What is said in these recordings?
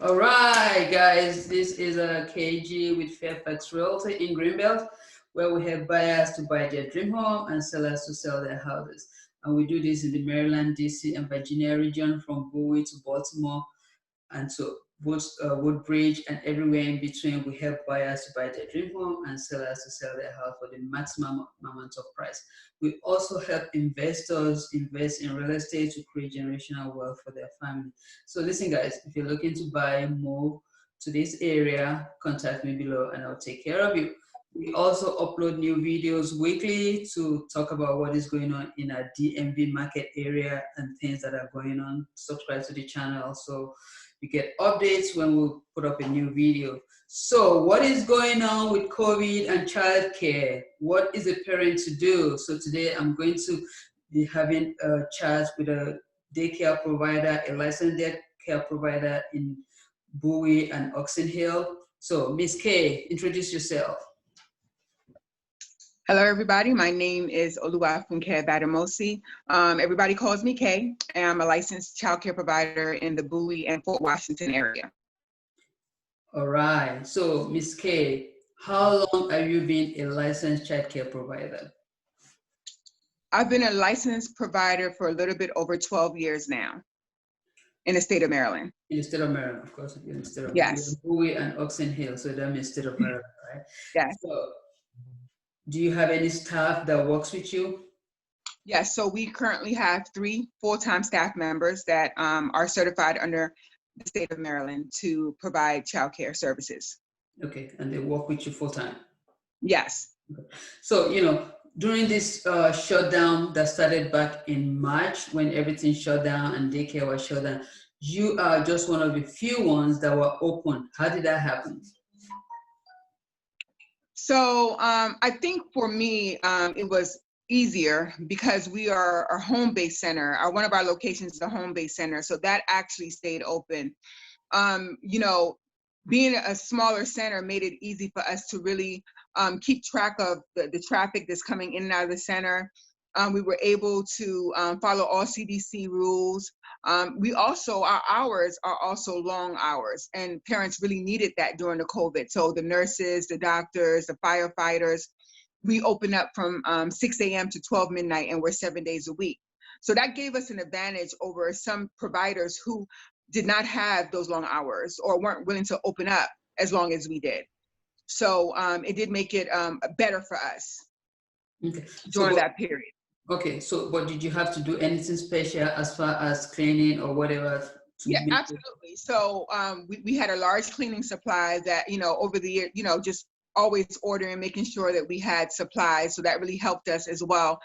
All right, guys, this is a KG with Fairfax Realty in Greenbelt, where we have buyers to buy their dream home and sellers to sell their houses. And we do this in the Maryland, DC, and Virginia region from Bowie to Baltimore and to Woodbridge and everywhere in between. We help buyers to buy their dream home and sellers to sell their house for the maximum amount of price. We also help investors invest in real estate to create generational wealth for their family. So listen, guys, if you're looking to buy, move to this area, contact me below and I'll take care of you. We also upload new videos weekly to talk about what is going on in our DMV market area and things that are going on. Subscribe to the channel so you get updates when we put up a new video. So what is going on with COVID and childcare? What is a parent to do? So today I'm going to be having a chat with a daycare provider, a licensed daycare provider in Bowie and Oxon Hill. So Miss K, introduce yourself. Hello, everybody. My name is Oluwafunke Badamosi. Everybody calls me Kay, and I'm a licensed childcare provider in the Bowie and Fort Washington area. All right. So, Miss K, how long have you been a licensed childcare provider? I've been a licensed provider for a little bit over 12 years now in the state of Maryland. In the state of Maryland, of course. In the state of Yes. Bowie and Oxon Hill, so that means state of Maryland, right? Yes. So, do you have any staff that works with you? Yes. So we currently have 3 full-time staff members that are certified under the state of Maryland to provide childcare services. Okay, and they work with you full-time? Yes. Okay. So, during this shutdown that started back in March when everything shut down and daycare was shut down, you are just one of the few ones that were open. How did that happen? So I think for me, it was easier because we are a home-based center. One of our locations is a home-based center, so that actually stayed open. Being a smaller center made it easy for us to really keep track of the traffic that's coming in and out of the center. We were able to follow all CDC rules. Our hours are also long hours, and parents really needed that during the COVID. So the nurses, the doctors, the firefighters, we open up from 6 a.m. to 12 midnight, and we're 7 days a week. So that gave us an advantage over some providers who did not have those long hours or weren't willing to open up as long as we did. So it did make it better for us during that period. Okay, so but did you have to do anything special as far as cleaning or whatever? Yeah, absolutely. So we had a large cleaning supply that, over the year, just always ordering, making sure that we had supplies. So that really helped us as well.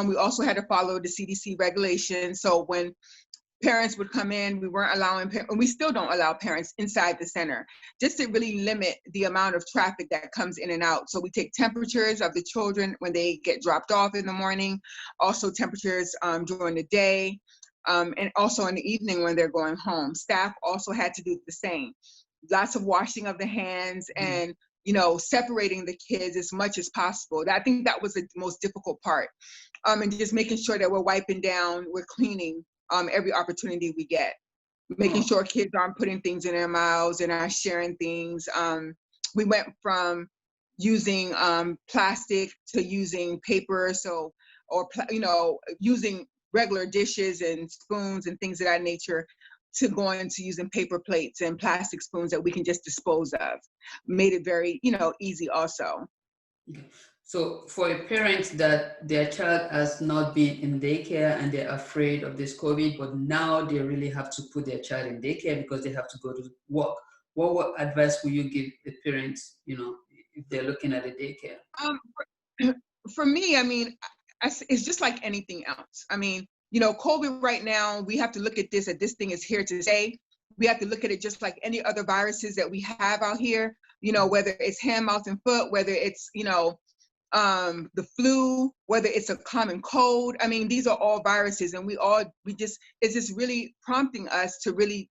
We also had to follow the CDC regulations. So when parents would come in, we weren't allowing, and we still don't allow parents inside the center, just to really limit the amount of traffic that comes in and out. So we take temperatures of the children when they get dropped off in the morning, also temperatures during the day, and also in the evening when they're going home. Staff also had to do the same. Lots of washing of the hands and separating the kids as much as possible. I think that was the most difficult part. And just making sure that we're wiping down, we're cleaning every opportunity we get, making sure kids aren't putting things in their mouths and are sharing things. We went from using plastic to using paper, using regular dishes and spoons and things of that nature, to going to using paper plates and plastic spoons that we can just dispose of. Made it very, easy also. Okay. So for a parent that their child has not been in daycare and they're afraid of this COVID, but now they really have to put their child in daycare because they have to go to work, what advice will you give the parents, if they're looking at a daycare? For me, it's just like anything else. COVID right now, we have to look at this thing is here to stay. We have to look at it just like any other viruses that we have out here, whether it's hand, mouth, and foot, whether it's, the flu, whether it's a common cold. These are all viruses, and it's just really prompting us to really,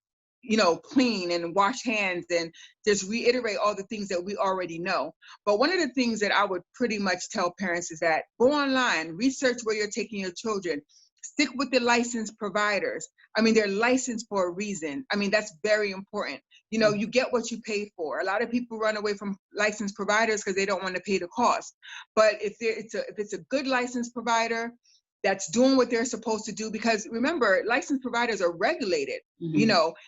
clean and wash hands and just reiterate all the things that we already know. But one of the things that I would pretty much tell parents is that go online, research where you're taking your children, stick with the licensed providers. They're licensed for a reason. That's very important. You get what you pay for. A lot of people run away from licensed providers because they don't want to pay the cost. But if it's a good licensed provider that's doing what they're supposed to do, because remember, licensed providers are regulated,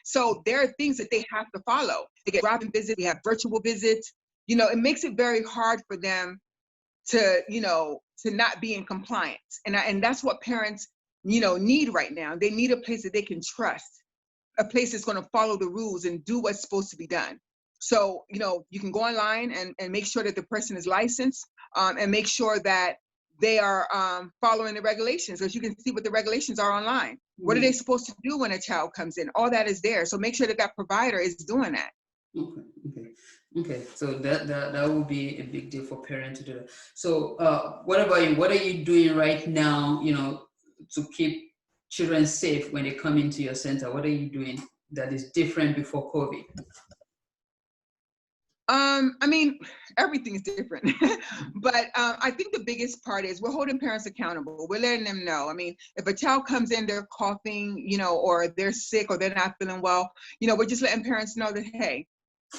so there are things that they have to follow. They get drop-in visits, we have virtual visits. It makes it very hard for them to not be in compliance, and that's what parents need right now. They need a place that they can trust, a place that's going to follow the rules and do what's supposed to be done. So you can go online and make sure that the person is licensed, and make sure that they are following the regulations, because you can see what the regulations are online. What are they supposed to do when a child comes in? All that is there. So make sure that that provider is doing that. Okay. So that will be a big deal for parents to do that. So what about you? What are you doing right now, to keep children safe when they come into your center? What are you doing that is different before COVID? I mean, everything is different, but I think the biggest part is we're holding parents accountable. We're letting them know. I mean, if a child comes in, they're coughing, or they're sick or they're not feeling well, we're just letting parents know that, hey,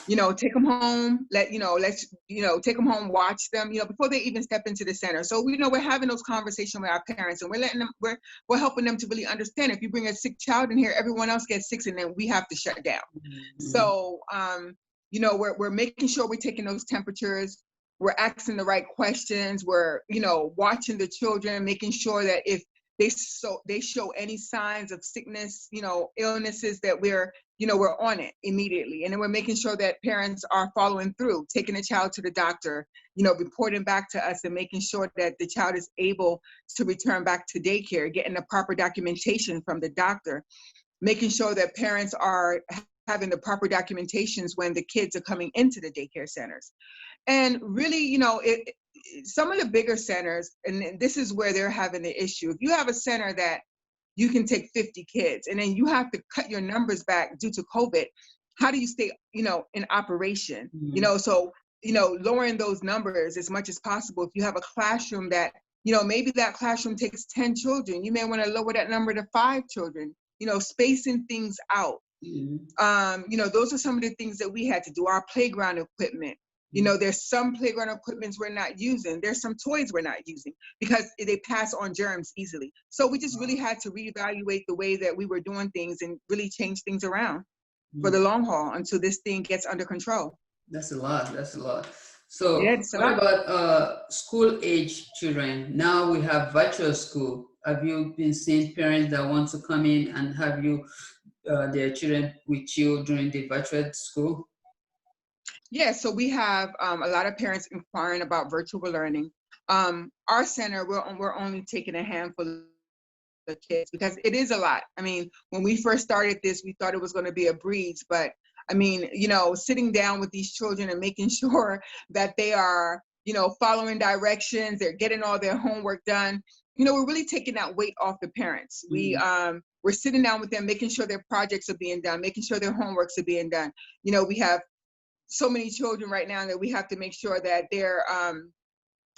take them home, let's take them home, watch them, before they even step into the center. So, we're having those conversations with our parents, and we're letting them, we're helping them to really understand, if you bring a sick child in here, everyone else gets sick, and then we have to shut down. So, we're making sure we're taking those temperatures, we're asking the right questions, we're, watching the children, making sure that if they show any signs of sickness, illnesses, that we're on it immediately. And then we're making sure that parents are following through, taking the child to the doctor, reporting back to us, and making sure that the child is able to return back to daycare, getting the proper documentation from the doctor, making sure that parents are having the proper documentations when the kids are coming into the daycare centers. And really, some of the bigger centers, and this is where they're having the issue. If you have a center that you can take 50 kids, and then you have to cut your numbers back due to COVID, how do you stay, in operation? So, lowering those numbers as much as possible. If you have a classroom that, maybe that classroom takes 10 children, you may want to lower that number to 5 children, spacing things out. Those are some of the things that we had to do. Our playground equipment, there's some playground equipments we're not using. There's some toys we're not using because they pass on germs easily. So we just really had to reevaluate the way that we were doing things and really change things around for the long haul until this thing gets under control. That's a lot. So yeah, what about school age children? Now we have virtual school. Have you been seeing parents that want to come in and have their children with you during the virtual school? Yeah, so we have a lot of parents inquiring about virtual learning. Our center, we're only taking a handful of kids because it is a lot. I mean, when we first started this, we thought it was going to be a breeze, but I mean, sitting down with these children and making sure that they are, following directions, they're getting all their homework done. We're really taking that weight off the parents. We're sitting down with them, making sure their projects are being done, making sure their homeworks are being done. We have so many children right now that we have to make sure that they're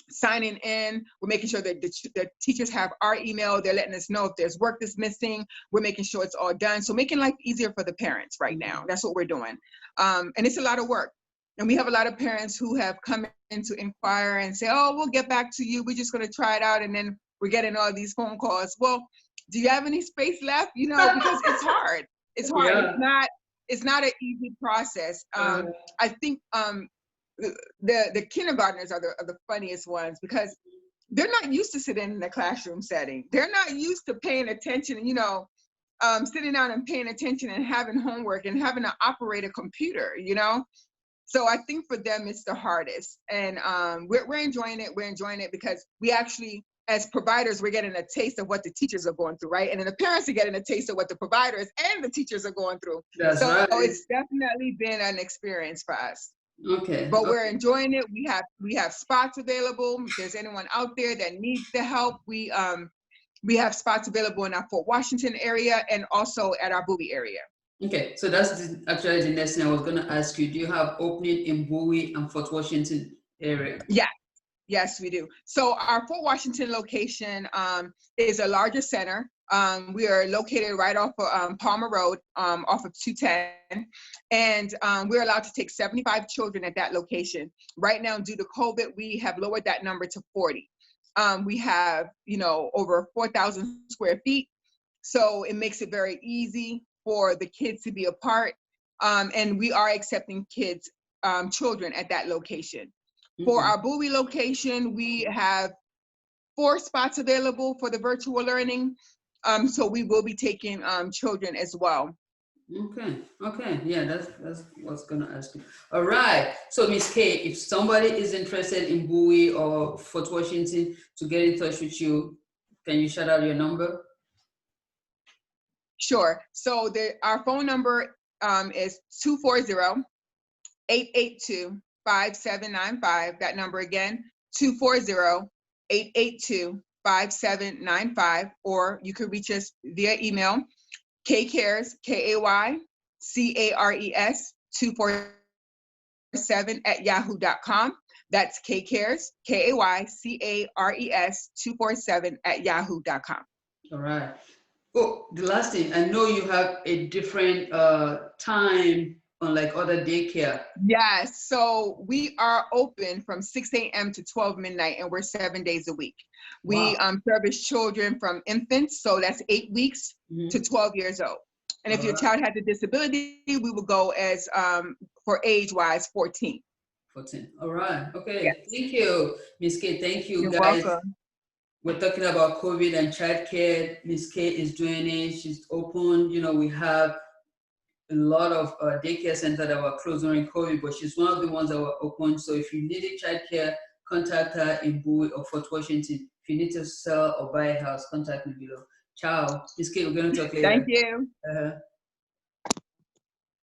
signing in. We're making sure that the teachers have our email. They're letting us know if there's work that's missing. We're making sure it's all done. So making life easier for the parents right now. That's what we're doing. And it's a lot of work. And we have a lot of parents who have come in to inquire and say, oh, we'll get back to you. We're just going to try it out. And then we're getting all these phone calls. Well, do you have any space left? Because it's hard. It's hard. Yeah. It's not an easy process. I think the kindergartners are the funniest ones because they're not used to sitting in the classroom setting. They're not used to paying attention, sitting down and paying attention and having homework and having to operate a computer, So I think for them, it's the hardest. And we're enjoying it. We're enjoying it because we actually, as providers, we're getting a taste of what the teachers are going through, right? And then the parents are getting a taste of what the providers and the teachers are going through. That's so right. It's definitely been an experience for us. Okay. But we're enjoying it. We have spots available. If there's anyone out there that needs the help, we have spots available in our Fort Washington area and also at our Bowie area. Okay, so that's actually the next thing I was going to ask you. Do you have opening in Bowie and Fort Washington area? Yeah. Yes, we do. So our Fort Washington location is a larger center. We are located right off of Palmer Road, off of 210. And we're allowed to take 75 children at that location. Right now, due to COVID, we have lowered that number to 40. We have, over 4,000 square feet. So it makes it very easy for the kids to be a part. And we are accepting children at that location. For our Bowie location, we have 4 spots available for the virtual learning. So we will be taking children as well. Okay, yeah, that's what I was gonna ask you. All right, so Miss K, if somebody is interested in Bowie or Fort Washington to get in touch with you, can you shout out your number? Sure. So our phone number is 240-882-5795. That number again, 240-882-5795. Or you can reach us via email, kcares, KAYCARES 247@yahoo.com. That's kcares, KAYCARES 247@yahoo.com. All right. Oh, the last thing, I know you have a different time unlike other daycare. Yes, so we are open from 6 a.m. to 12 midnight, and we're 7 days a week. We service children from infants, so that's 8 weeks to 12 years old. And if your child has a disability, we will go as for age-wise 14. 14. All right. Okay. Yes. Thank you, Miss K. Thank you, You're guys. welcome. We're talking about COVID and childcare. Miss K is doing it. She's open. We have a lot of daycare centers that were closed during COVID, but she's one of the ones that were open. So if you needed childcare, contact her in Bowie or Fort Washington. If you need to sell or buy a house, contact me below. Ciao. Miss K, we're going to talk later. Thank you.